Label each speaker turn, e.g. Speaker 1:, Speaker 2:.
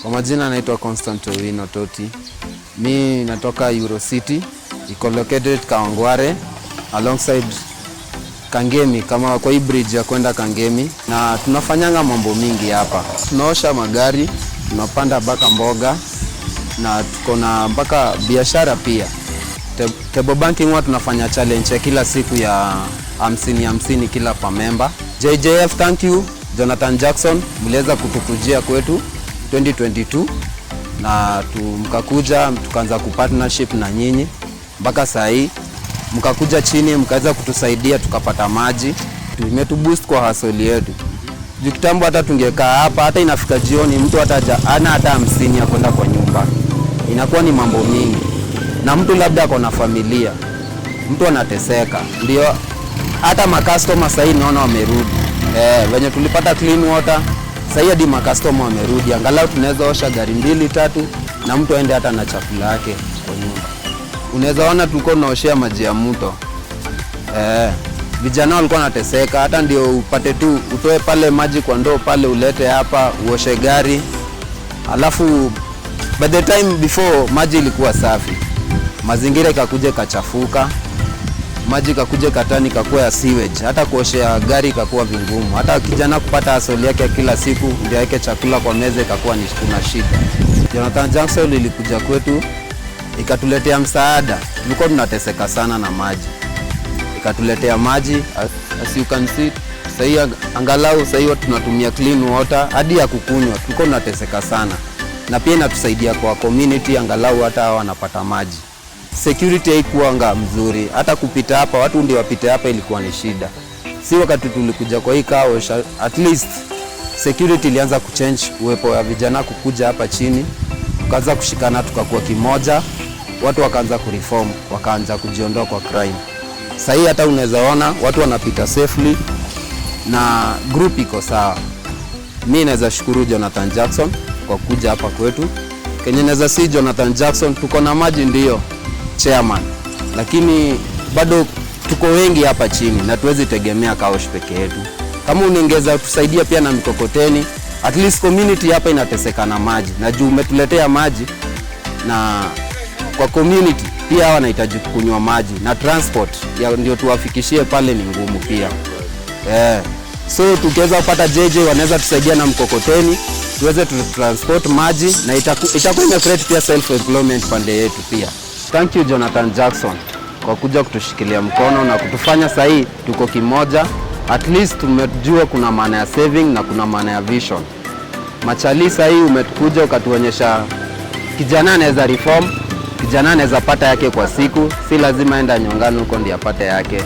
Speaker 1: Kwa majina naitwa Constant Owino Toti. Mi natoka Euro City, iko located Kawangware alongside Kangemi, kama kwa hii bridge ya kwenda Kangemi, na tunafanyanga mambo mingi hapa. Tunaosha magari, tunapanda mpaka mboga, na tuko na mpaka biashara pia. Table banking huwa tunafanya challenge ya kila siku ya 50 kila pa member. JJF, thank you Jonathan Jackson, mliweza kututujia kwetu 2022 na mkakuja tukaanza kupartnership na nyinyi mpaka saa hii, mkakuja chini mkaweza kutusaidia tukapata maji, tumetuboost kwa hustle yetu. Kitambo hata tungekaa hapa, hata inafika jioni mtu hata ana hata 50 ya kwenda kwa nyumba, inakuwa ni mambo mingi, na mtu labda ako na familia, mtu anateseka. Ndio hata makastoma sasa hivi naona wamerudi. Wenye tulipata clean water sasa hadi makastoma wamerudi, angalau tunaweza osha gari 2-3 na mtu aende hata na chakula yake kwa nyumba. Unaweza ona tulikuwa tunaoshea maji ya mto. Vijana walikuwa wanateseka, hata ndio upate tu utoe pale maji kwa ndoo pale ulete hapa uoshe gari. Alafu by the time before maji ilikuwa safi, mazingira ikakuja kachafuka, maji kakuja katani kakuwa ya sewage, hata kuoshea gari ikakuwa vingumu, hata kijana kupata asoli yake kila siku ndio yake chakula kwa meza ikakuwa ni kuna shida. Jonathan Jackson ilikuja kwetu ikatuletea msaada, tulikuwa tunateseka sana na maji, ikatuletea maji. As you can see sasa angalau sasa tunatumia clean water hadi ya kukunywa, tulikuwa tunateseka sana, na pia inatusaidia kwa community, angalau hata wanapata maji. Security haikuanga mzuri, hata kupita hapa watu ndio wapite hapa ilikuwa ni shida. Si wakati tulikuja kwa hii kao, at least security ilianza kuchange, uwepo wa vijana kukuja hapa chini, tukaanza kushikana tukakuwa kimoja, watu wakaanza kureform, wakaanza kujiondoa kwa crime. Sasa hii hata unaweza ona watu wanapita safely na group iko sawa. Mimi naweza shukuru Jonathan Jackson kwa kuja hapa kwetu. Kenya naweza si Jonathan Jackson, tuko na maji ndio chairman, lakini bado tuko wengi hapa chini na tuwezi tegemea Kaosh peke yetu. Kama unaongeza tusaidia pia na mikokoteni, at least community hapa inateseka na maji, na juu umetuletea maji, na kwa community pia wanahitaji kunywa maji na transport ndio tuwafikishie pale ni ngumu pia. So tukiweza kupata JJ wanaweza tusaidia na mkokoteni tuweze transport maji, na itakuwa ina create pia self employment pande yetu pia. Thank you Jonathan Jackson kwa kuja kutushikilia mkono na kutufanya sahi tuko kimoja. At least tumejua kuna maana ya saving na kuna maana ya vision. Machali sahi umekuja ukatuonyesha kijana anaweza reform, kijana anaweza pata yake kwa siku, si lazima enda nyongano huko ndio apate yake.